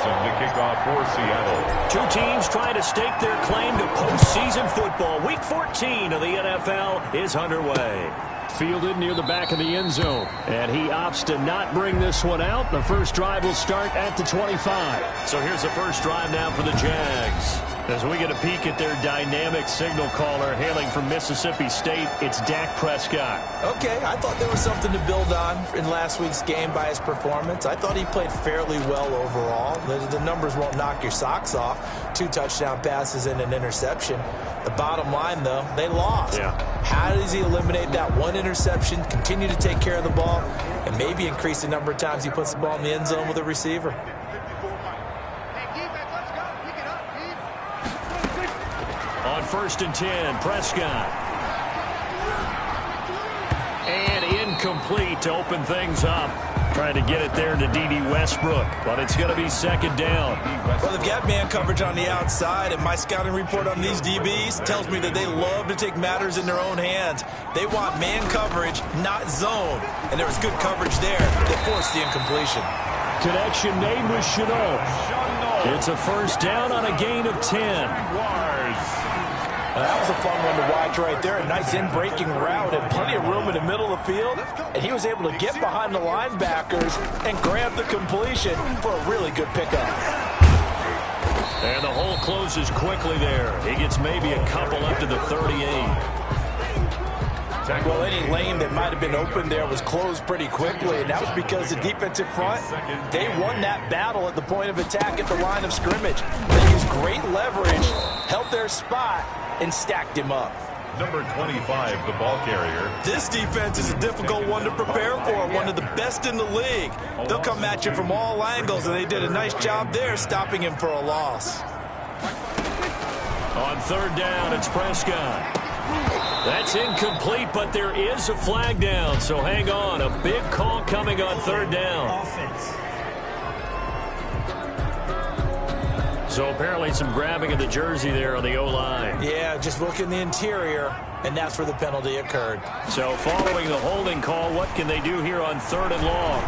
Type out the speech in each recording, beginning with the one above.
Johnson to kick off for Seattle. Two teams trying to stake their claim to postseason football. Week 14 of the NFL is underway. Fielded near the back of the end zone, and he opts to not bring this one out. The first drive will start at the 25. So here's the first drive now for the Jags. As we get a peek at their dynamic signal caller hailing from Mississippi State, it's Dak Prescott. Okay, I thought there was something to build on in last week's game by his performance. I thought he played fairly well overall. The numbers won't knock your socks off. 2 touchdown passes and an interception. The bottom line, though, they lost. Yeah. How does he eliminate that one interception, continue to take care of the ball, and maybe increase the number of times he puts the ball in the end zone with a receiver? On 1st and 10, Prescott. And incomplete to open things up. Trying to get it there to D.D. Westbrook, but it's going to be 2nd down. Well, they've got man coverage on the outside, and my scouting report on these DBs tells me that they love to take matters in their own hands. They want man coverage, not zone. And there was good coverage there that forced the incompletion. Connection made with Chenault. It's a 1st down on a gain of 10. That was a fun one to watch right there. A nice in-breaking route and plenty of room in the middle of the field. And he was able to get behind the linebackers and grab the completion for a really good pickup. And the hole closes quickly there. He gets maybe a couple up to the 38. Well, any lane that might have been open there was closed pretty quickly, and that was because the defensive front, they won that battle at the point of attack at the line of scrimmage. They used great leverage, held their spot, and stacked him up. Number 25, the ball carrier. This defense is a difficult one to prepare for, one of the best in the league. They'll come at you from all angles, and they did a nice job there stopping him for a loss. On 3rd down, it's Prescott. That's incomplete, but there is a flag down, so hang on. A big call coming on 3rd down. So apparently some grabbing of the jersey there on the O-line. Yeah, just look in the interior, and that's where the penalty occurred. So following the holding call, what can they do here on 3rd and long?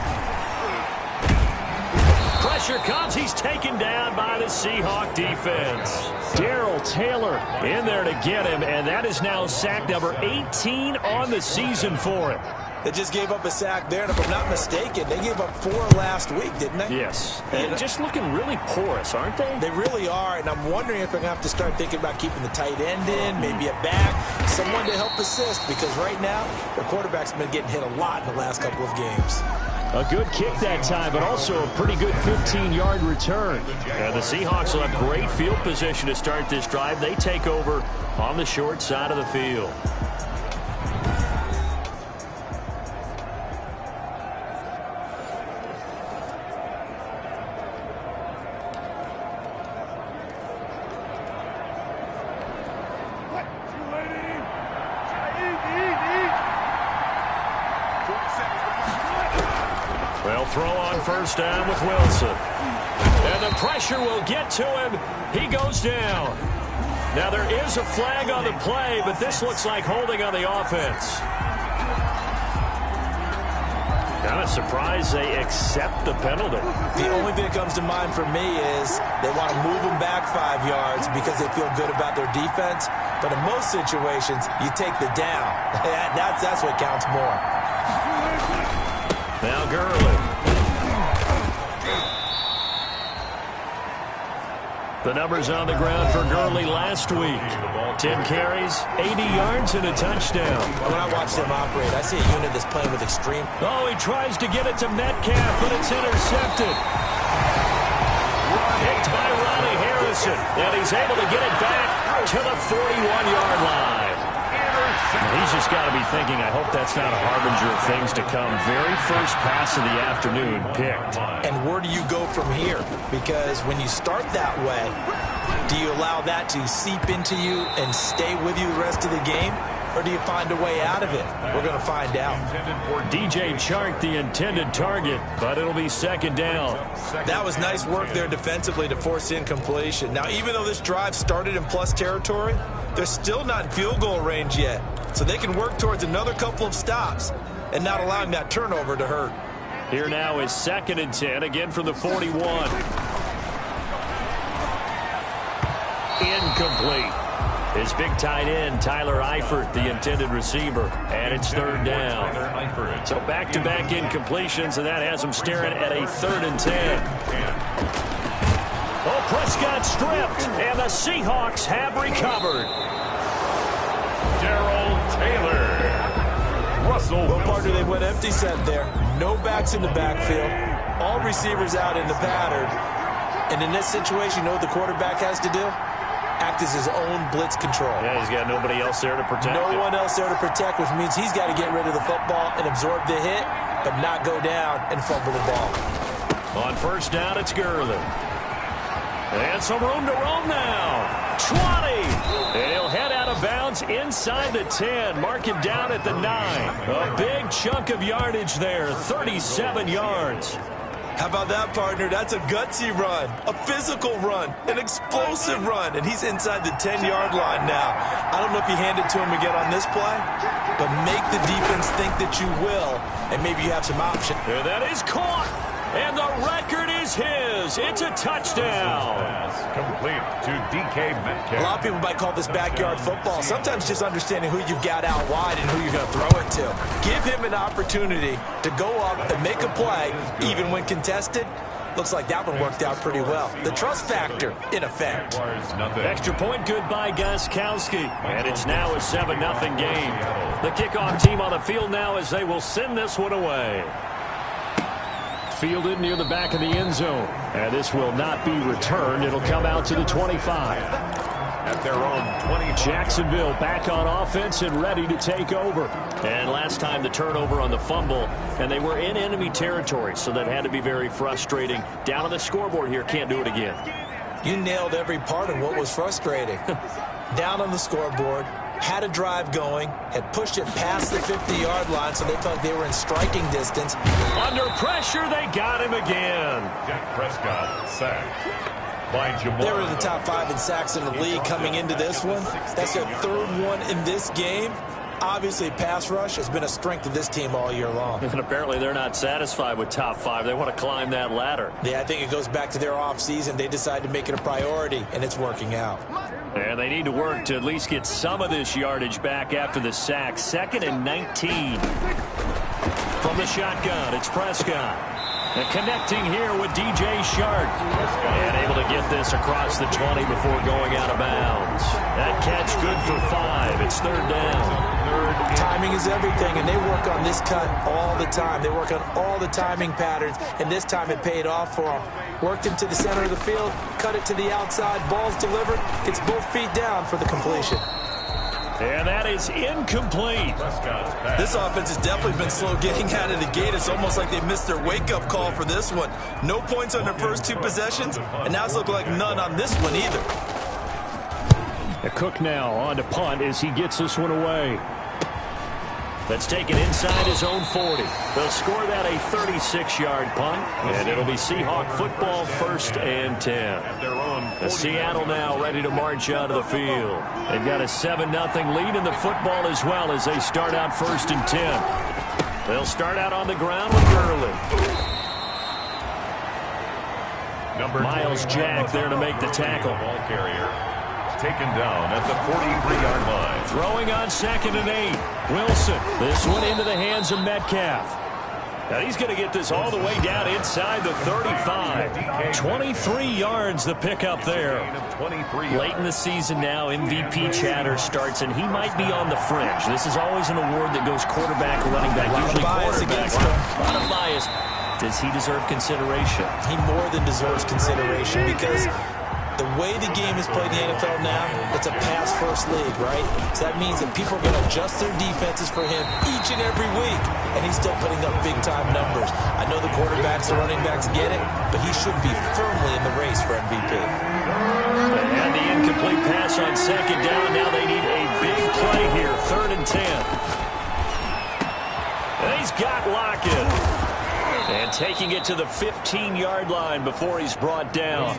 Pressure comes. He's taken down by the Seahawk defense. Darrell Taylor in there to get him, and that is now sack number 18 on the season for him. They just gave up a sack there, and if I'm not mistaken, they gave up 4 last week, didn't they? Yes. And just looking really porous, aren't they? They really are, and I'm wondering if they're going to have to start thinking about keeping the tight end in, maybe a back, someone to help assist, because right now, the quarterback's been getting hit a lot in the last couple of games. A good kick that time, but also a pretty good 15-yard return. And the Seahawks will have great field position to start this drive. They take over on the short side of the field. They'll throw on 1st down with Wilson. And the pressure will get to him. He goes down. Now there is a flag on the play, but this looks like holding on the offense. Kind of surprised they accept the penalty. The only thing that comes to mind for me is they want to move them back 5 yards because they feel good about their defense. But in most situations, you take the down. That's what counts more. Now Gurley. The numbers on the ground for Gurley last week. 10 carries, 80 yards, and a touchdown. When I watch them operate, I see a unit that's playing with extreme. Oh, he tries to get it to Metcalf, but it's intercepted. Picked by Ronnie Harrison, and he's able to get it back to the 41-yard line. He's just got to be thinking, I hope that's not a harbinger of things to come. Very first pass of the afternoon picked. And where do you go from here? Because when you start that way, do you allow that to seep into you and stay with you the rest of the game? Or do you find a way out of it? We're going to find out. For DJ Chark, the intended target, but it'll be 2nd down. That was nice work there defensively to force incompletion. Now, even though this drive started in plus territory, they're still not in field goal range yet. So they can work towards another couple of stops and not allowing that turnover to hurt. Here now is 2nd and 10, again from the 41. incomplete. His big tight end, Tyler Eifert, the intended receiver, and it's third down. So back-to-back incompletions, and that has him staring at a 3rd and 10. Oh, Prescott stripped, and the Seahawks have recovered. Darrell Taylor. Russell. Well, partner, they went empty set there. No backs in the backfield. All receivers out in the pattern. And in this situation, you know what the quarterback has to do? Act as his own blitz control. Yeah, he's got nobody else there to protect No one else there to protect, which means he's got to get rid of the football and absorb the hit, but not go down and fumble the ball. On first down, it's Gurley. And some room to roam now. 20. And he'll head out of bounds inside the 10. Mark him down at the 9. A big chunk of yardage there, 37 yards. How about that, partner? That's a gutsy run, a physical run, an explosive run, and he's inside the 10-yard line now. I don't know if you hand it to him again on this play, but make the defense think that you will, and maybe you have some option. And that is caught, and the record is his. It's a touchdown. Complete to DK Metcalf. A lot of people might call this backyard football. Sometimes just understanding who you've got out wide and who you're going to throw it to. Give him an opportunity to go up and make a play, even when contested. Looks like that one worked out pretty well. The trust factor, in effect. Extra point good by Gostkowski. And it's now a 7-0 game. The kickoff team on the field now as they will send this one away. Fielded near the back of the end zone. And this will not be returned. It'll come out to the 25. At their own 20. Jacksonville back on offense and ready to take over. And last time the turnover on the fumble, and they were in enemy territory, so that had to be very frustrating. Down on the scoreboard here, can't do it again. You nailed every part of what was frustrating. Down on the scoreboard, had a drive going, had pushed it past the 50-yard line, so they felt like they were in striking distance. Under pressure, they got him again. Dak Prescott sacked. They were in the top 5 in sacks in the league coming into this one. That's their 3rd one in this game. Obviously, pass rush has been a strength of this team all year long. And apparently they're not satisfied with top 5. They want to climb that ladder. Yeah, I think it goes back to their offseason. They decided to make it a priority, and it's working out. And they need to work to at least get some of this yardage back after the sack. 2nd and 19. From the shotgun, it's Prescott. And connecting here with DJ Shark. And able to get this across the 20 before going out of bounds. That catch good for 5. It's 3rd down. Timing is everything, and they work on this cut all the time. They work on all the timing patterns, and this time it paid off for them. Worked him to the center of the field, cut it to the outside, ball's delivered, gets both feet down for the completion. And that is incomplete. This offense has definitely been slow getting out of the gate. It's almost like they missed their wake-up call for this one. No points on their first 2 possessions, and now it's looking like none on this one either. A Cook now on to punt as he gets this one away. That's taken inside his own 40. They'll score that a 36-yard punt, and it'll be Seahawk football, 1st and 10. The Seattle now ready to march out of the field. They've got a 7-0 lead in the football as well as they start out 1st and 10. They'll start out on the ground with Gurley. Miles Jack there to make the tackle. Ball carrier taken down at the 43-yard line. Throwing on 2nd and 8. Wilson. This one into the hands of Metcalf. Now he's going to get this all the way down inside the 35. 23 yards the pickup there. Late in the season now, MVP chatter starts, and he might be on the fringe. This is always an award that goes quarterback, running back, usually quarterback. A lot of bias. Does he deserve consideration? He more than deserves consideration because the way the game is played in the NFL now, it's a pass-first league, right? So that means that people are going to adjust their defenses for him each and every week, and he's still putting up big-time numbers. I know the quarterbacks and running backs get it, but he should be firmly in the race for MVP. And the incomplete pass on 2nd down. Now they need a big play here, 3rd and 10. And he's got Lockett. And taking it to the 15-yard line before he's brought down.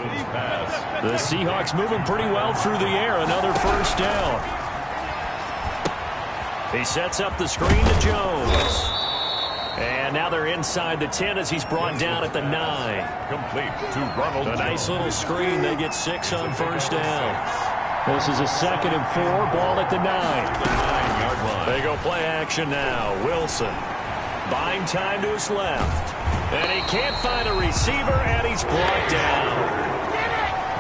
The Seahawks moving pretty well through the air. Another 1st down. He sets up the screen to Jones. And now they're inside the 10 as he's brought down at the 9. Complete to Ronald. A nice little screen. They get 6 on first down. This is a 2nd and 4. Ball at the 9. 9-yard line. They go play action now. Wilson buying time to his left. And he can't find a receiver, and he's brought down.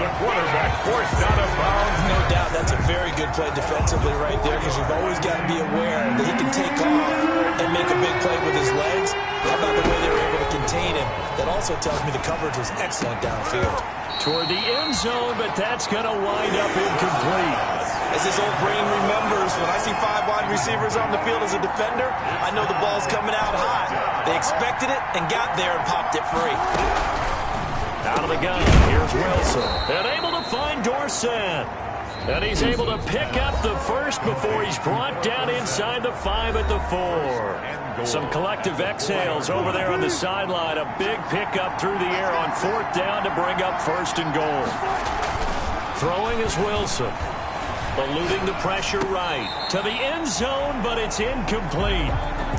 The quarterback forced out of bounds. No doubt that's a very good play defensively right there, because you've always got to be aware that he can take off and make a big play with his legs. How about the way they were able to contain him? That also tells me the coverage was excellent downfield. Toward the end zone, but that's going to wind up incomplete. As his old brain remembers, when I see 5 wide receivers on the field as a defender, I know the ball's coming out hot. They expected it and got there and popped it free. Out of the gun, here's Wilson. And able to find Dorsett. And he's able to pick up the first before he's brought down inside the 5 at the 4. Some collective exhales over there on the sideline. A big pickup through the air on 4th down to bring up 1st and goal. Throwing is Wilson. Eluding the pressure right. To the end zone, but it's incomplete.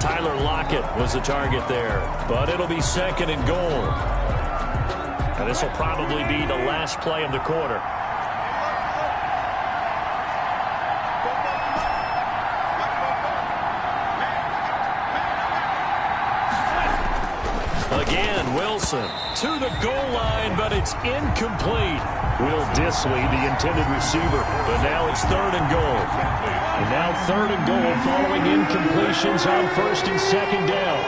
Tyler Lockett was the target there. But it'll be 2nd and goal. And this will probably be the last play of the quarter. Again, Wilson to the goal line, but it's incomplete. Will Disley, the intended receiver, but now it's 3rd and goal. And now 3rd and goal following incompletions on 1st and 2nd down.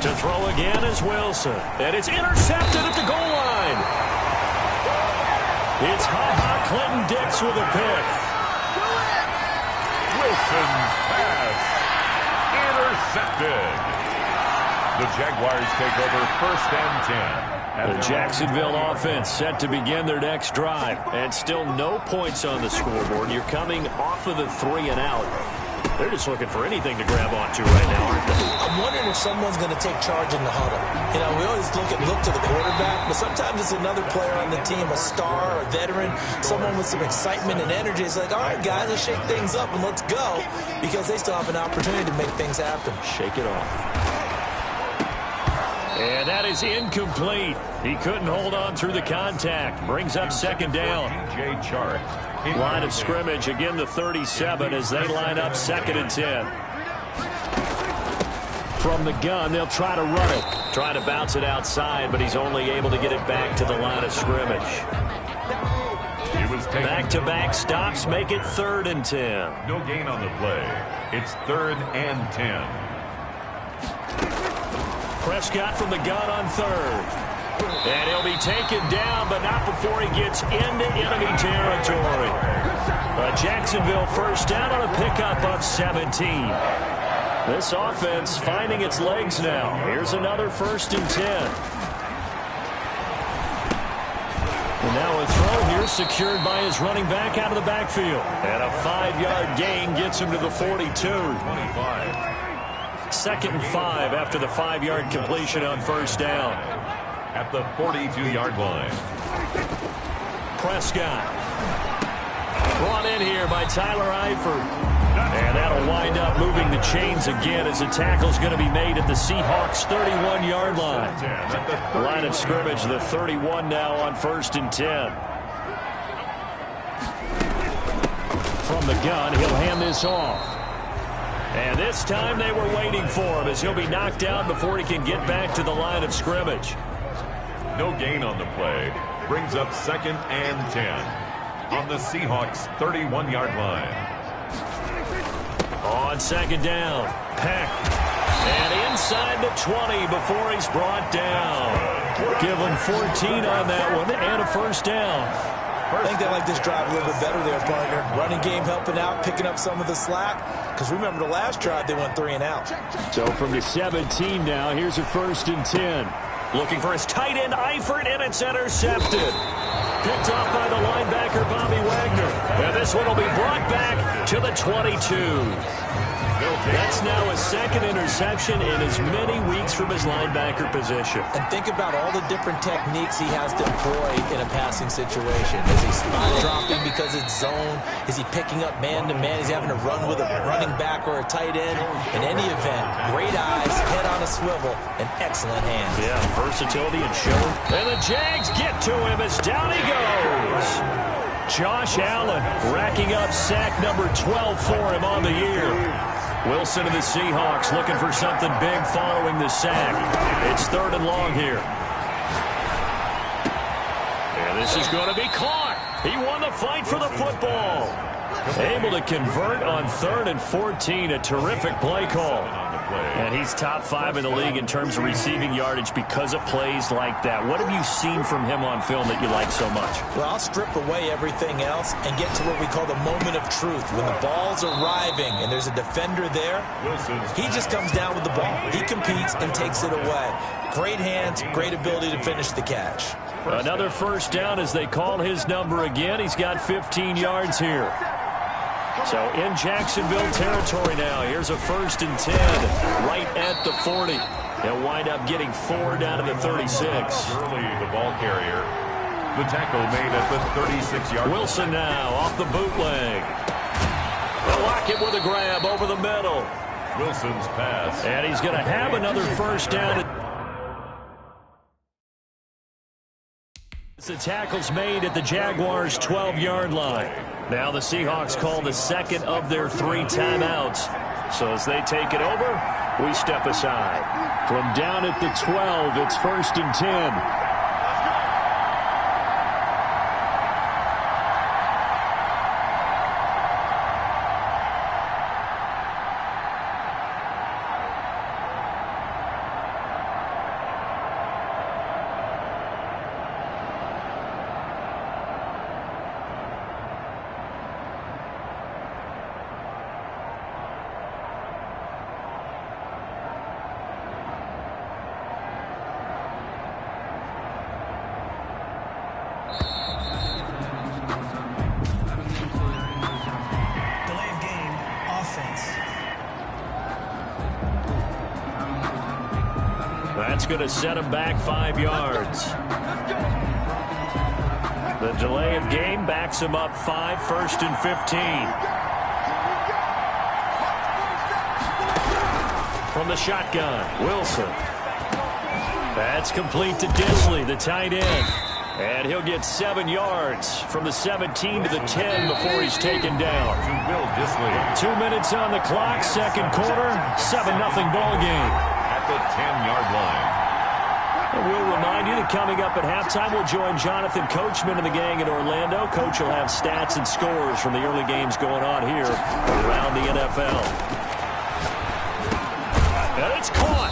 To throw again is Wilson. And it's intercepted at the goal line. It's Ha-Ha Clinton-Dix with a pick. Wilson pass. Intercepted. The Jaguars take over 1st and 10. The Jacksonville offense set to begin their next drive. And still no points on the scoreboard. You're coming off of the 3 and out. They're just looking for anything to grab onto right now, aren't they? I'm wondering if someone's going to take charge in the huddle. You know, we always look to the quarterback, but sometimes it's another player on the team, a star, a veteran, someone with some excitement and energy. It's like, all right, guys, let's shake things up and let's go, because they still have an opportunity to make things happen. Shake it off. And that is incomplete. He couldn't hold on through the contact. Brings up 2nd down. DJ Chark. Line of scrimmage, again the 37 as they line up 2nd and 10. From the gun, they'll try to run it. Trying to bounce it outside, but he's only able to get it back to the line of scrimmage. Back-to-back stops make it 3rd and 10. No gain on the play. It's 3rd and 10. Prescott from the gun on 3rd. And he'll be taken down, but not before he gets into enemy territory. A Jacksonville 1st down on a pickup of 17. This offense finding its legs now. Here's another 1st and 10. And now a throw here secured by his running back out of the backfield. And a 5-yard gain gets him to the 42. 2nd and 5 after the 5-yard completion on 1st down. At the 42-yard line. Prescott. Brought in here by Tyler Eifert. And that'll wind up moving the chains again as a tackle's going to be made at the Seahawks' 31-yard line. Line of scrimmage, the 31 now on 1st and 10. From the gun, he'll hand this off. And this time they were waiting for him as he'll be knocked down before he can get back to the line of scrimmage. No gain on the play. Brings up 2nd and 10 on the Seahawks' 31-yard line. On 2nd down, Peck. And inside the 20 before he's brought down. Give him 14 on that one and a 1st down. I think they like this drive a little bit better there, partner. Running game helping out, picking up some of the slack. Because remember, the last drive, they went 3 and out. So from the 17 now, here's a 1st and 10. Looking for his tight end, Eifert, and it's intercepted. Picked off by the linebacker, Bobby Wagner. And this one will be brought back to the 22. That's now a second interception in as many weeks from his linebacker position. And think about all the different techniques he has to employ in a passing situation. Is he spot dropping because it's zone? Is he picking up man-to-man? Is he having to run with a running back or a tight end? In any event, great eyes, head on a swivel, and excellent hands. Yeah, versatility and show. And the Jags get to him as down he goes. Josh Allen racking up sack number 12 for him on the year. Wilson and the Seahawks looking for something big following the sack. It's 3rd and long here. And this is going to be caught. He won the fight for the football. Able to convert on 3rd and 14. A terrific play call. And he's top 5 in the league in terms of receiving yardage because of plays like that. What have you seen from him on film that you like so much? Well, I'll strip away everything else and get to what we call the moment of truth. When the ball's arriving and there's a defender there, he just comes down with the ball. He competes and takes it away. Great hands, great ability to finish the catch. Another first down as they call his number again. He's got 15 yards here. So in Jacksonville territory now. Here's a 1st and 10 right at the 40. They'll wind up getting 4 down to the 36. Early the ball carrier. The tackle made at the 36-yard. Wilson now off the bootleg. They'll lock it with a grab over the middle. Wilson's pass. And he's going to have another first down. The tackle's made at the Jaguars' 12-yard line. Now the Seahawks call the second of their 3 timeouts. So as they take it over, we step aside. From down at the 12, it's 1st and 10. That's going to set him back 5 yards. The delay of game backs him up 5, 1st and 15. From the shotgun, Wilson. That's complete to Disley, the tight end. And he'll get 7 yards from the 17 to the 10 before he's taken down. 2 minutes on the clock, 2nd quarter, 7-0 ball game. At the 10-yard line. And we'll remind you that coming up at halftime, we'll join Jonathan Coachman and the gang in Orlando. Coach will have stats and scores from the early games going on here around the NFL. And it's caught.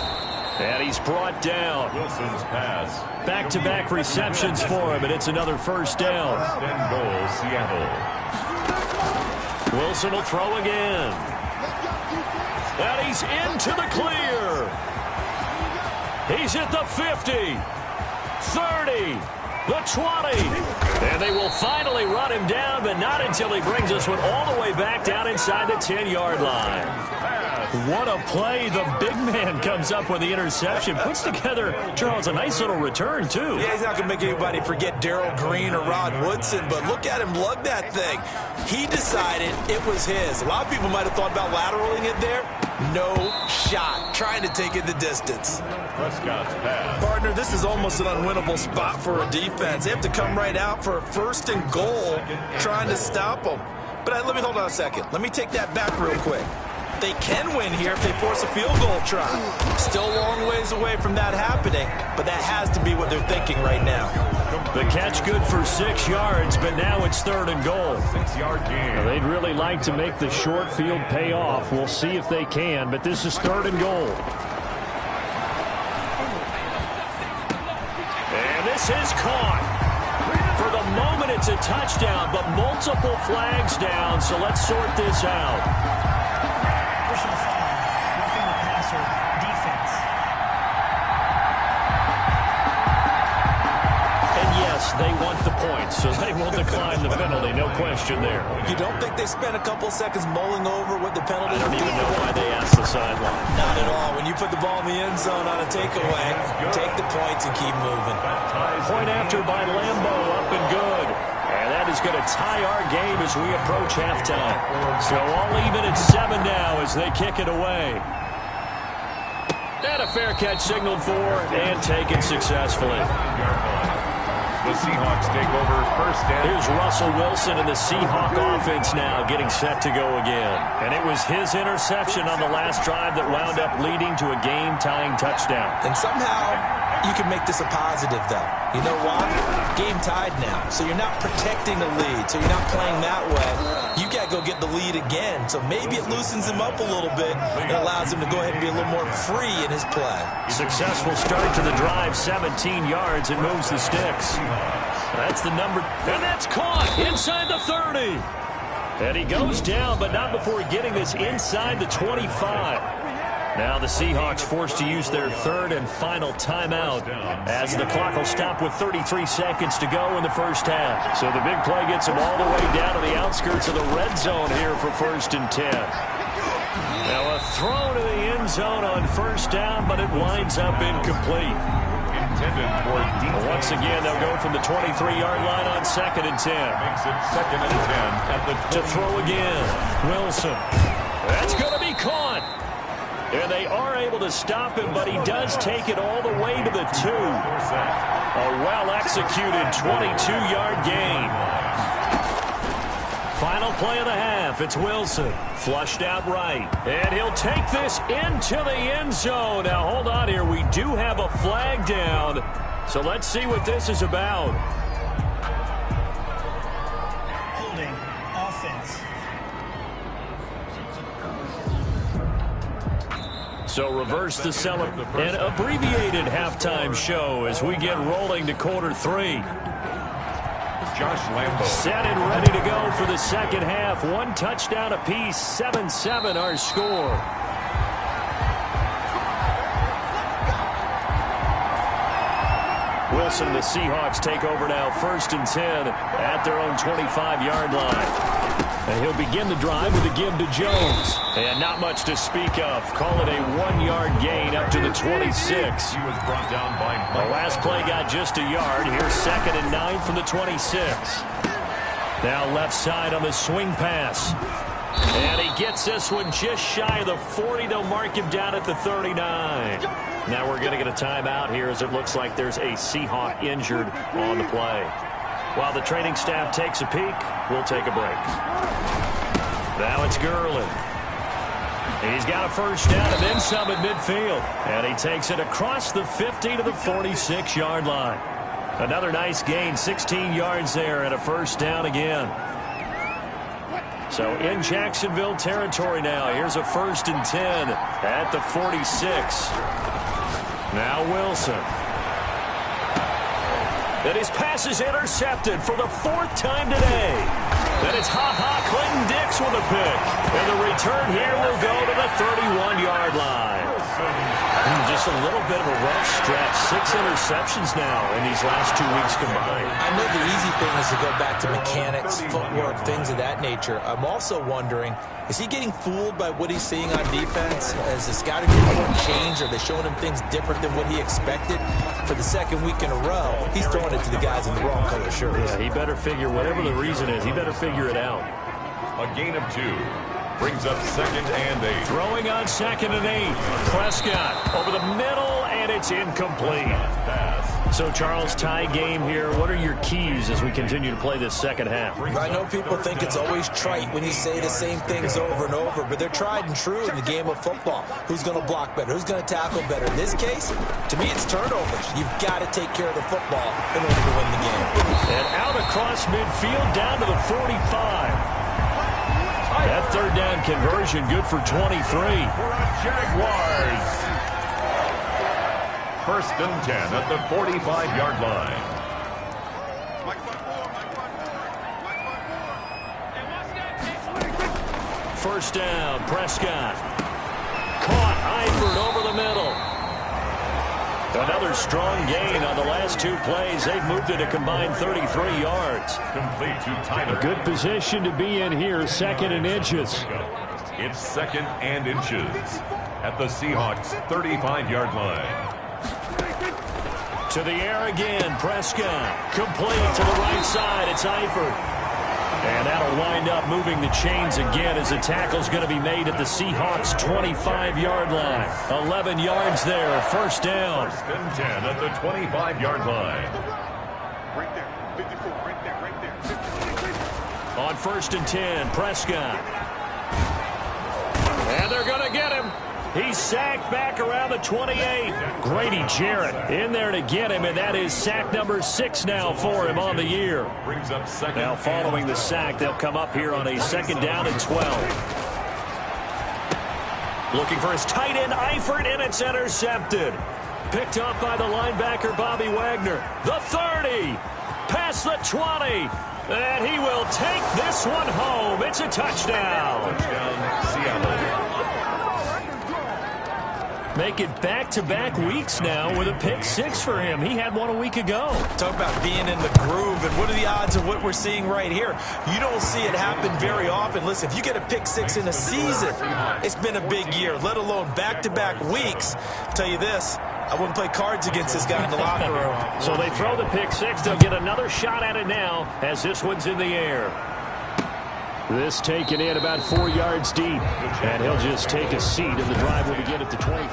And he's brought down. Wilson's pass. Back-to-back receptions for him, and it's another first down. First and goal, Seattle. Wilson will throw again. And he's into the clear. He's at the 50, 30, the 20. And they will finally run him down, but not until he brings this one all the way back down inside the 10-yard line. What a play. The big man comes up with the interception. Puts together, Charles, a nice little return, too. Yeah, he's not going to make anybody forget Darrell Green or Rod Woodson, but look at him lug that thing. He decided it was his. A lot of people might have thought about lateraling it there. No shot. Trying to take it the distance. Prescott's pass. Partner, this is almost an unwinnable spot for a defense. They have to come right out for a 1st and goal trying to stop them. But let me hold on a second. Let me take that back real quick. They can win here if they force a field goal try. Still a long ways away from that happening, but that has to be what they're thinking right now. The catch good for 6 yards, but now it's 3rd and goal. 6-yard gain. Now, they'd really like to make the short field pay off. We'll see if they can, but this is 3rd and goal. And this is caught. For the moment, it's a touchdown, but multiple flags down, so let's sort this out. Personal foul, roughing the passer, defense. And yes, Plus, they want the points, so they will decline the penalty, no question there. You don't think they spent a couple seconds mulling over what the penalty I don't would even be? know why they asked the sideline. Not at all. When you put the ball in the end zone on a takeaway, take the points and keep moving. Point after by Lambo, up and good. And that is going to tie our game as we approach halftime. So all even at 7 now as they kick it away. And a fair catch signaled for and taken successfully. The Seahawks take over first down. Here's Russell Wilson and the Seahawk offense now getting set to go again. And it was his interception on the last drive that wound up leading to a game-tying touchdown. And somehow you can make this a positive, though. You know why? Game tied now. So you're not protecting the lead. So you're not playing that way. You got to go get the lead again. So maybe it loosens him up a little bit and allows him to go ahead and be a little more free in his play. Successful start to the drive, 17 yards, and moves the sticks. That's the number, and that's caught inside the 30. And he goes down, but not before getting this inside the 25. Now the Seahawks forced to use their third and final timeout as the clock will stop with 33 seconds to go in the first half. So the big play gets them all the way down to the outskirts of the red zone here for 1st and 10. Now a throw to the end zone on first down, but it winds up incomplete. Once again, they'll go from the 23-yard line on 2nd and 10. Makes it 2nd and 10 at the to throw again. Wilson. That's going to be caught. And they are able to stop him, but he does take it all the way to the 2. A well-executed 22-yard gain. Final play of the half. It's Wilson. Flushed out right. And he'll take this into the end zone. Now, hold on here. We do have a flag down. So let's see what this is about. Holding offense. So reverse the an abbreviated halftime show as we get rolling to quarter 3. Josh Lambo. Set and ready to go for the second half. 1 touchdown apiece. 7-7 our score. Wilson and the Seahawks take over now 1st and 10 at their own 25-yard line. And he'll begin the drive with a give to Jones. And not much to speak of. Call it a 1-yard gain up to the 26. He was brought down by The last play got just a yard. Here's 2nd and 9 from the 26. Now left side on the swing pass. And he gets this one just shy of the 40. They'll mark him down at the 39. Now we're going to get a timeout here as it looks like there's a Seahawk injured on the play. While the training staff takes a peek, we'll take a break. Now it's Gurley. He's got a first down and then some at midfield. And he takes it across the 50 to the 46-yard line. Another nice gain, 16 yards there and a first down again. So in Jacksonville territory now. Here's a 1st and 10 at the 46. Now Wilson. And his pass is intercepted for the 4th time today. And it's Clinton Dix with a pick. And the return here will go to the 31-yard line. Just a little bit of a rough stretch. 6 interceptions now in these last 2 weeks combined. I know the easy thing is to go back to mechanics, footwork, things of that nature. I'm also wondering, is he getting fooled by what he's seeing on defense? Has the scouting report changed? Are they showing him things different than what he expected? For the 2nd week in a row, he's throwing it to the guys in the wrong color shirts. Yeah, he better figure, whatever the reason is, he better figure it out. a gain of 2. Brings up 2nd and 8. Throwing on 2nd and 8. Prescott over the middle, and it's incomplete. So, Charles, tie game here. What are your keys as we continue to play this second half? I know people think it's always trite when you say the same things over and over, but they're tried and true in the game of football. Who's going to block better? Who's going to tackle better? In this case, to me, it's turnovers. You've got to take care of the football in order to win the game. And out across midfield, down to the 45. That 3rd down conversion good for 23. For our Jaguars. 1st and 10 at the 45-yard line. First down, Prescott. Caught, Eifert over the middle. Another strong gain on the last 2 plays. They've moved it a combined 33 yards. Complete to Tyler. A good position to be in here, 2nd and inches. It's 2nd and inches at the Seahawks 35-yard line. To the air again, Prescott. Complete to the right side. It's Eifert. And that'll wind up moving the chains again as the tackle's going to be made at the Seahawks' 25-yard line. 11 yards there, 1st down. 1st and 10 at the 25-yard line. Right there, 54, right there. On 1st and 10, Prescott. And they're going to get him. He's sacked back around the 28. Grady Jarrett in there to get him, and that is sack number 6 now for him on the year. Brings up 2nd. Now following the sack, they'll come up here on a 2nd down and 12. Looking for his tight end, Eifert, and it's intercepted. Picked up by the linebacker, Bobby Wagner. The 30, past the 20, and he will take this one home. It's a touchdown. Touchdown, Seattle. Make it back-to-back weeks now with a pick 6 for him. He had one a week ago. Talk about being in the groove, and what are the odds of what we're seeing right here? You don't see it happen very often. Listen, if you get a pick 6 in a season, it's been a big year, let alone back-to-back weeks. I'll tell you this, I wouldn't play cards against this guy in the locker room. So they throw the pick 6. They'll get another shot at it now as this one's in the air. This taken in about 4 yards deep. And he'll just take a seat, and the drive will begin at the 25.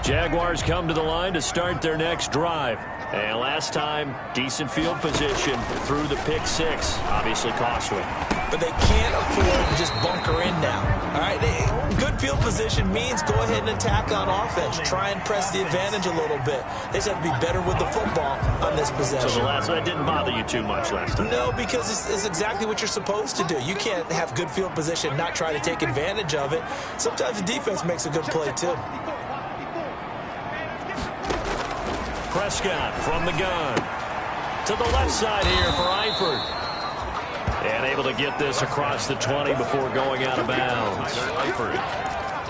Jaguars come to the line to start their next drive. And last time, decent field position through the pick 6. Obviously costly. But they can't afford to just bunker in now. All right, good field position means go ahead and attack on offense. Try and press the advantage a little bit. They just have to be better with the football on this possession. So that didn't bother you too much last time? No, because it's exactly what you're supposed to do. You can't have good field position, not try to take advantage of it. Sometimes the defense makes a good play, too. Prescott from the gun. To the left side here for Eifert. And able to get this across the 20 before going out of bounds.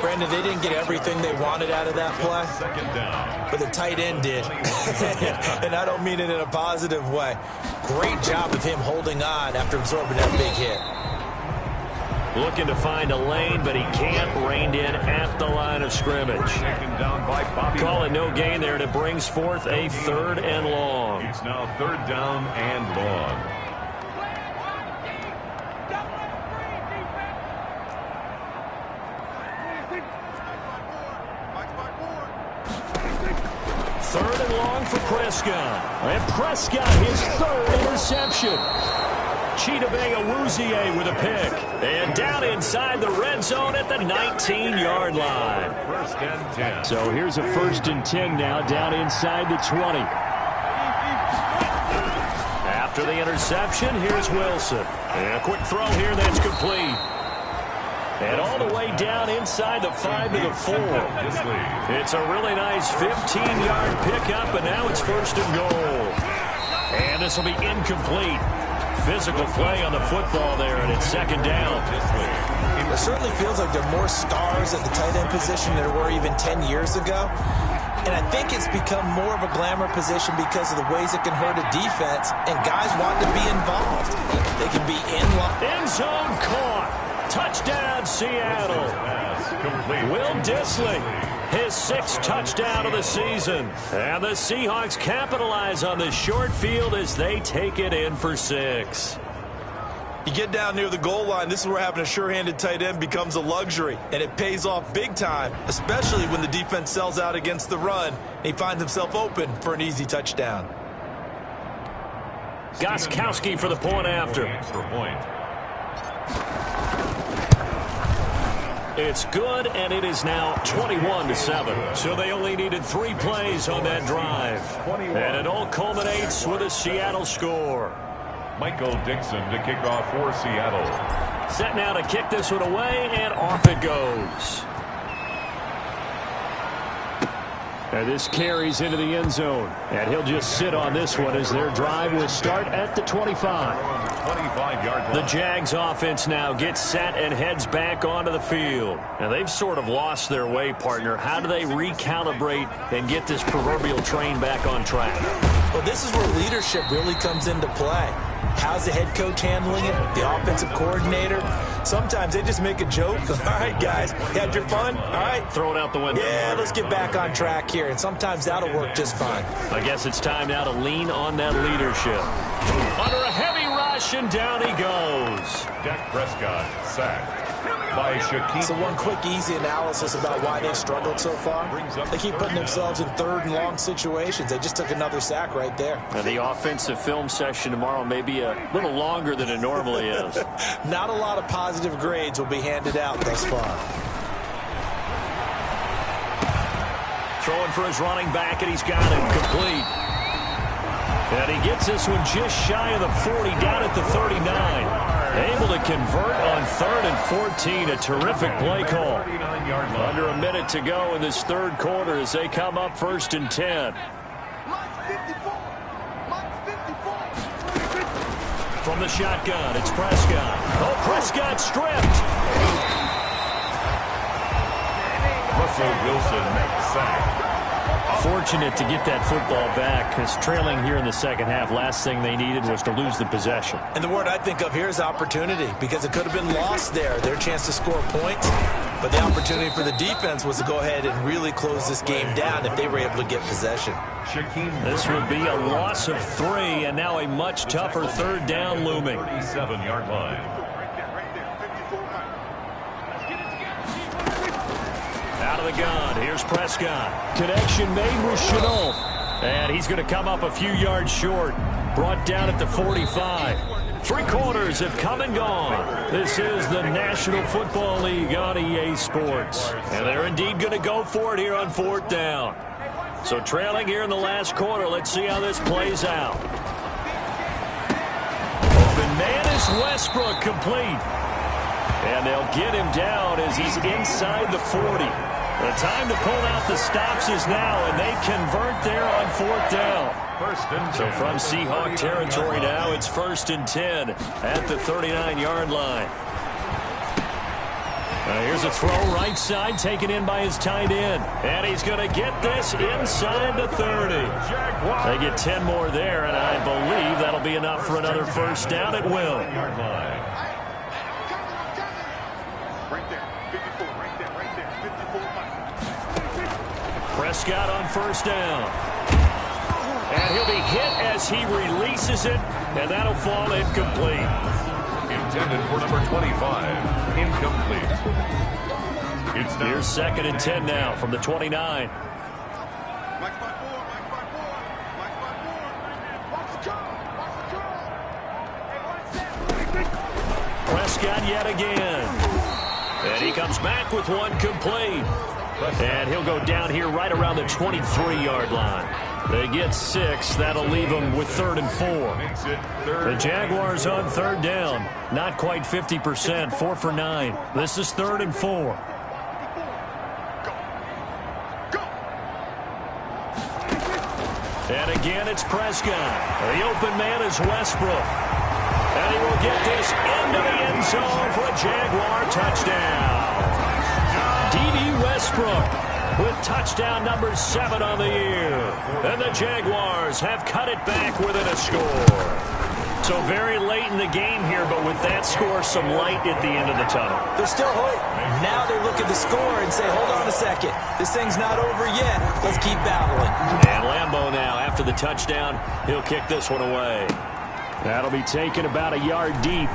Brandon, they didn't get everything they wanted out of that play, 2nd down. but the tight end did. And I don't mean it in a positive way. Great job of him holding on after absorbing that big hit. Looking to find a lane, but he can't. Reined in at the line of scrimmage. Taken down by Bobby. Call it no gain there, and it brings forth a 3rd and long. It's now 3rd down and long. Third and long for Prescott. And Prescott, his 3rd interception. Chidobe Awuzie with a pick. And down inside the red zone at the 19-yard line. 1st and 10. So here's a 1st and 10 now down inside the 20. After the interception, here's Wilson. And a quick throw here that's complete. And all the way down inside the 5 to the 4. It's a really nice 15-yard pickup, and now it's 1st and goal. And this will be incomplete. Physical play on the football there, and it's 2nd down. It certainly feels like there are more stars at the tight end position than there were even 10 years ago. And I think it's become more of a glamour position because of the ways it can hurt a defense, and guys want to be involved. They can be in line. End zone caught. Touchdown, Seattle. Will Dissly, his 6th touchdown of the season. And the Seahawks capitalize on the short field as they take it in for 6. You get down near the goal line, this is where having a sure-handed tight end becomes a luxury, and it pays off big time, especially when the defense sells out against the run, and he finds himself open for an easy touchdown. Gostkowski for the point after. It's good, and it is now 21-7. So they only needed 3 plays on that drive. And it all culminates with a Seattle score. Michael Dixon to kick off for Seattle. Set now to kick this one away, and off it goes. And this carries into the end zone. And he'll just sit on this one as their drive will start at the 25. 5-yard line. The Jags offense now gets set and heads back onto the field. And they've sort of lost their way, partner. How do they recalibrate and get this proverbial train back on track? Well, this is where leadership really comes into play. How's the head coach handling it? The offensive coordinator? Sometimes they just make a joke. All right, guys, you had your fun? All right. Throw it out the window. Yeah, let's get back on track here. And sometimes that'll work just fine. I guess it's time now to lean on that leadership. Under a heavy rush, and down he goes. Dak Prescott sacked by Shaquem. So one quick, easy analysis about why they've struggled so far. They keep putting themselves in third and long situations. They just took another sack right there. And the offensive film session tomorrow may be a little longer than it normally is. Not a lot of positive grades will be handed out thus far. Throwing for his running back, and he's got it complete. And he gets this one just shy of the 40, down at the 39. Able to convert on 3rd and 14. A terrific play call. Under a minute to go in this third quarter as they come up 1st and 10. From the shotgun, it's Prescott. Oh, Prescott stripped. Russell Wilson sacked. Fortunate to get that football back, because trailing here in the second half, last thing they needed was to lose the possession. And the word I think of here is opportunity, because it could have been lost there. Their chance to score points, but the opportunity for the defense was to go ahead and really close this game down if they were able to get possession. This would be a loss of 3, and now a much tougher third down looming. 37-yard line. Out of the gun, here's Prescott. Connection made with Chenault. And he's going to come up a few yards short. Brought down at the 45. 3 quarters have come and gone. This is the National Football League on EA Sports. And they're indeed going to go for it here on 4th down. So trailing here in the last quarter, let's see how this plays out. Open man is Westbrook, complete. And they'll get him down as he's inside the 40. The time to pull out the stops is now, and they convert there on 4th down. So from Seahawk territory now, it's 1st and 10 at the 39-yard line. Here's a throw right side, taken in by his tight end. And he's going to get this inside the 30. They get 10 more there, and I believe that'll be enough for another 1st down at will. Prescott on 1st down. And he'll be hit as he releases it, and that'll fall incomplete. Intended for number 25. Incomplete. Here's 2nd and 10 now from the 29. Prescott yet again. And he comes back with one complete. And he'll go down here right around the 23-yard line. They get 6. That'll leave them with 3rd and 4. The Jaguars on 3rd down. Not quite 50%. 4 for 9. This is 3rd and 4. And again, it's Prescott. The open man is Westbrook. And he will get this into the end zone for a Jaguar touchdown. D.D. Westbrook with touchdown number 7 on the year. And the Jaguars have cut it back within a score. So very late in the game here, but with that score, some light at the end of the tunnel. There's still hope. Now they look at the score and say, hold on a second. This thing's not over yet. Let's keep battling. And Lambeau now, after the touchdown, he'll kick this one away. That'll be taken about a yard deep.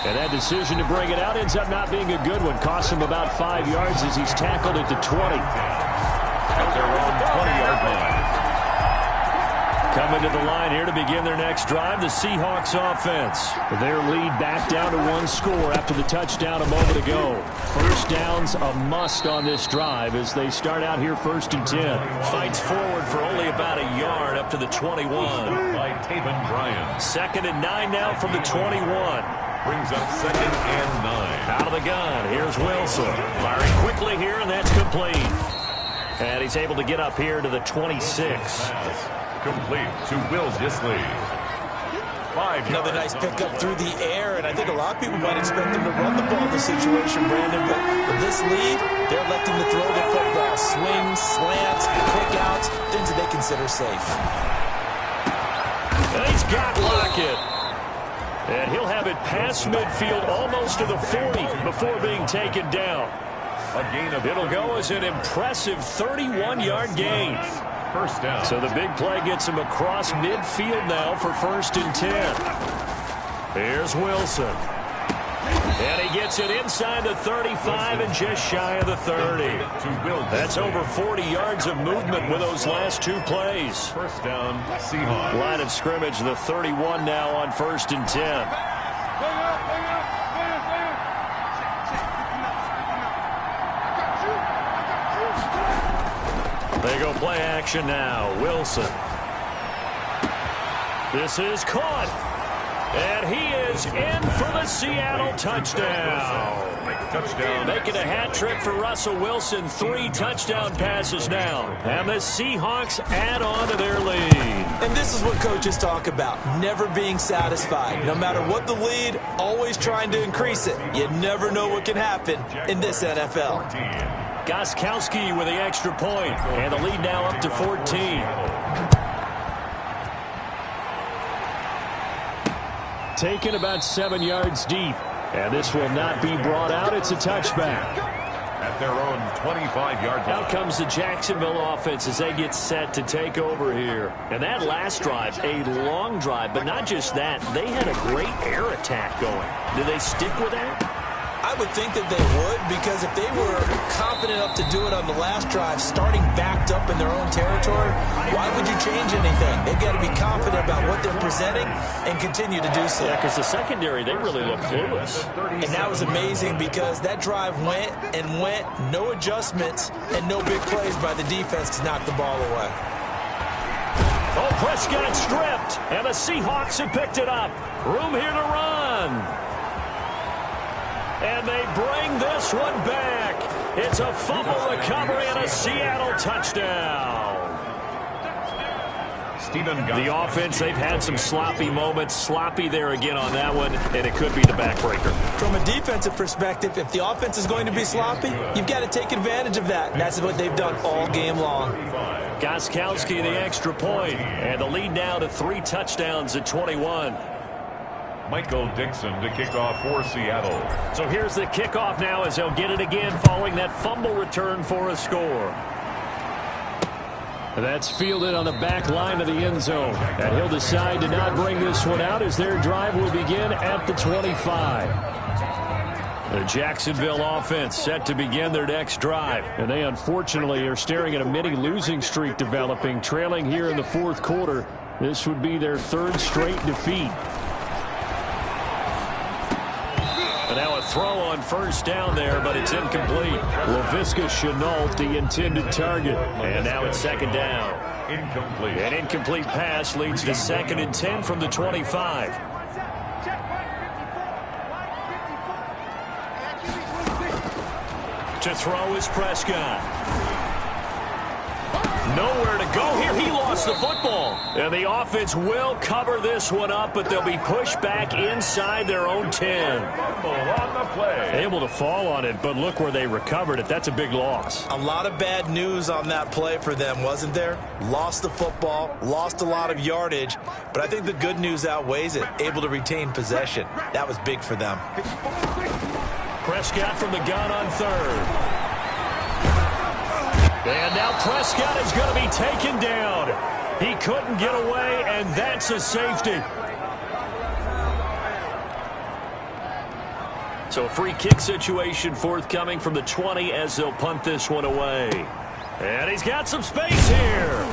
And that decision to bring it out ends up not being a good one. Costs him about 5 yards as he's tackled at the 20. At their own 20-yard line. Coming to the line here to begin their next drive, the Seahawks offense. Their lead back down to 1 score after the touchdown a moment ago. 1st down's a must on this drive as they start out here 1st and 10. Fights forward for only about a yard up to the 21. By Taven Bryan. 2nd and 9 now from the 21. Brings up 2nd and 9. Out of the gun, here's Wilson. Firing quickly here, and that's complete. And he's able to get up here to the 26. Complete to Will Dissly. 5 yards. Another nice pickup through the air, and I think a lot of people might expect them to run the ball in this situation, Brandon, but with this lead, they're electing to throw the football. Swings, slants, quick outs, things that they consider safe. And he's got Lockett. And he'll have it past midfield almost to the 40 before being taken down. It'll go as an impressive 31-yard gain. First down. So the big play gets him across midfield now for 1st and 10. Here's Wilson. And he gets it inside the 35 and just shy of the 30. That's over 40 yards of movement with those last 2 plays. First down, Seahawks. Line of scrimmage, the 31 now on 1st and 10. They go play action now. Wilson. This is caught. And he is in for the Seattle touchdown. Making a hat trick for Russell Wilson. 3 touchdown passes now. And the Seahawks add on to their lead. And this is what coaches talk about. Never being satisfied. No matter what the lead, always trying to increase it. You never know what can happen in this NFL. Gostkowski with the extra point, and the lead now up to 14. Taken about 7 yards deep, and this will not be brought out. It's a touchback. At their own 25-yard line. Out comes the Jacksonville offense as they get set to take over here. And that last drive, a long drive, but not just that. They had a great air attack going. Do they stick with that? I would think that they would, because if they were confident enough to do it on the last drive, starting backed up in their own territory, why would you change anything? They've got to be confident about what they're presenting and continue to do so. Yeah, because the secondary, they really look clueless. And that was amazing because that drive went and went, no adjustments, and no big plays by the defense to knock the ball away. Oh, Prescott stripped, and the Seahawks have picked it up. Room here to run. And they bring this one back. It's a fumble recovery and a Seattle touchdown. The offense, they've had some sloppy moments. Sloppy there again on that one, and it could be the backbreaker. From a defensive perspective, if the offense is going to be sloppy, you've got to take advantage of that. And that's what they've done all game long. Gostkowski the extra point, and the lead now to 3 touchdowns at 21. Michael Dixon to kick off for Seattle. So here's the kickoff now as they'll get it again following that fumble return for a score. That's fielded on the back line of the end zone. And he'll decide to not bring this one out as their drive will begin at the 25. The Jacksonville offense set to begin their next drive. And they unfortunately are staring at a mini losing streak developing, trailing here in the 4th quarter. This would be their 3rd straight defeat. And now a throw on first down there, but it's incomplete. Laviska Shenault, the intended target. And now it's 2nd down. Incomplete. An incomplete pass leads to 2nd and 10 from the 25. To throw is Prescott. Nowhere to go here. He lost the football. And the offense will cover this one up, but they'll be pushed back inside their own 10. On the play. Able to fall on it, but look where they recovered it. That's a big loss. A lot of bad news on that play for them, wasn't there? Lost the football, lost a lot of yardage, but I think the good news outweighs it. Able to retain possession. That was big for them. Prescott from the gun on 3rd. And now Prescott is going to be taken down. He couldn't get away, and that's a safety. So a free kick situation forthcoming from the 20 as they'll punt this one away. And he's got some space here.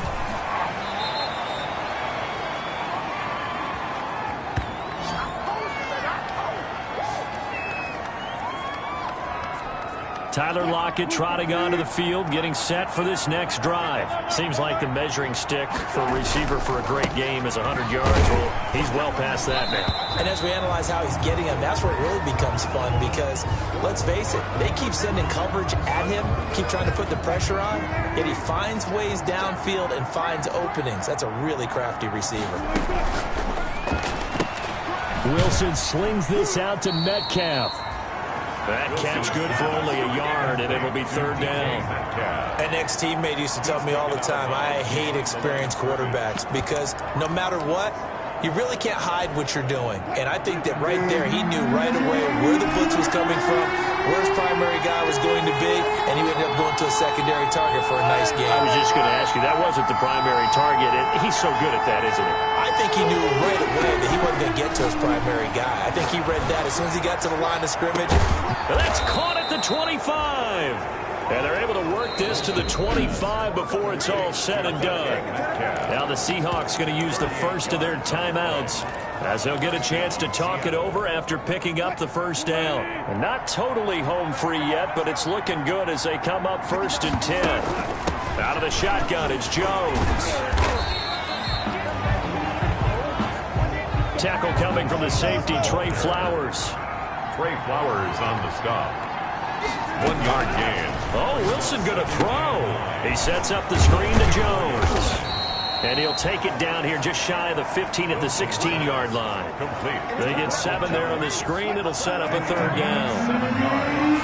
Tyler Lockett trotting onto the field, getting set for this next drive. Seems like the measuring stick for a receiver for a great game is 100 yards. Well, he's well past that now. And as we analyze how he's getting them, that's where it really becomes fun because, let's face it, they keep sending coverage at him, keep trying to put the pressure on, yet he finds ways downfield and finds openings. That's a really crafty receiver. Wilson slings this out to Metcalf. That catch good for only a yard, and it'll be third down. An ex-teammate used to tell me all the time, I hate experienced quarterbacks because no matter what, you really can't hide what you're doing. And I think that right there, he knew right away where the blitz was coming from, where his primary guy was going to be, and he ended up going to a secondary target for a nice game. I was just going to ask you, that wasn't the primary target. He's so good at that, isn't he? I think he knew right away that he wasn't going to get to his primary guy. I think he read that as soon as he got to the line of scrimmage. And that's caught at the 25. And they're able to work this to the 25 before it's all said and done. Now the Seahawks going to use the first of their timeouts as they'll get a chance to talk it over after picking up the first down. And not totally home free yet, but it's looking good as they come up 1st and 10. Out of the shotgun, it's Jones. Tackle coming from the safety, Trey Flowers. Trey Flowers on the stop. 1 yard gain. Oh, Wilson going to throw. He sets up the screen to Jones. And he'll take it down here just shy of the 15 at the 16-yard line. Complete. They get 7 there on the screen. It'll set up a third down. 7 yards.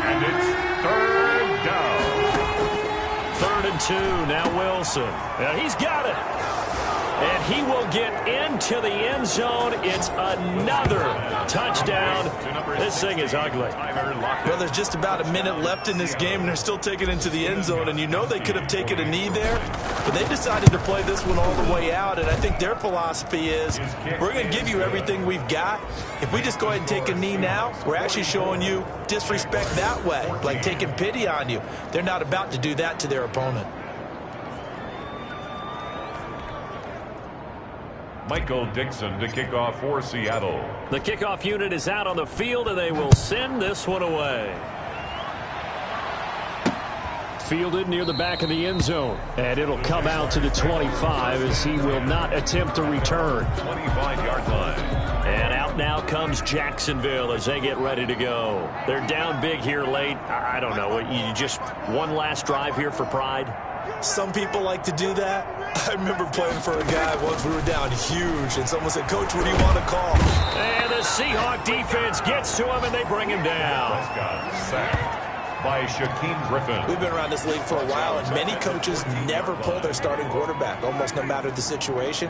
And it's third down. 3rd and 2. Now Wilson. And he's got it. And he will get into the end zone. It's another touchdown. This thing is ugly. Well, there's just about a minute left in this game, and they're still taking it into the end zone. And you know they could have taken a knee there, but they decided to play this one all the way out. And I think their philosophy is, we're going to give you everything we've got. If we just go ahead and take a knee now, we're actually showing you disrespect that way, like taking pity on you. They're not about to do that to their opponent. Michael Dixon to kick off for Seattle. The kickoff unit is out on the field, and they will send this one away. Fielded near the back of the end zone, and it'll come out to the 25 as he will not attempt to return. 25-yard line. And out now comes Jacksonville as they get ready to go. They're down big here late. I don't know. You just one last drive here for pride? Some people like to do that. I remember playing for a guy once we were down huge, and someone said, Coach, what do you want to call? And the Seahawk defense gets to him, and they bring him down. Prescott sacked by Shaquem Griffin. We've been around this league for a while, and many coaches never pull their starting quarterback, almost no matter the situation.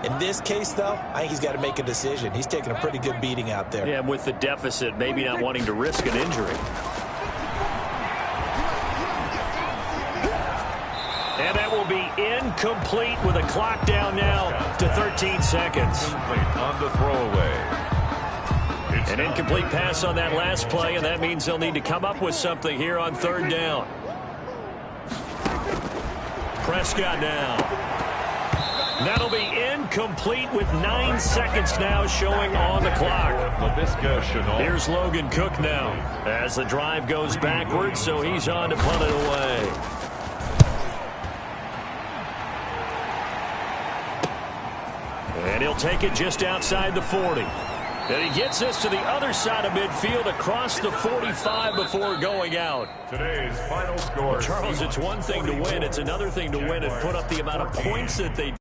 In this case, though, I think he's got to make a decision. He's taking a pretty good beating out there. Yeah, with the deficit, maybe not wanting to risk an injury. And that will be incomplete with a clock down now to 13 seconds. Incomplete on the throwaway. An incomplete pass on that last play, and that means they'll need to come up with something here on 3rd down. Prescott now. That'll be incomplete with 9 seconds now showing on the clock. Here's Logan Cook now as the drive goes backwards, so he's on to punt it away. And he'll take it just outside the 40. And he gets this to the other side of midfield across the 45 before going out. Today's final score. Charles, it's one thing to win. It's another thing to win and put up the amount of points that they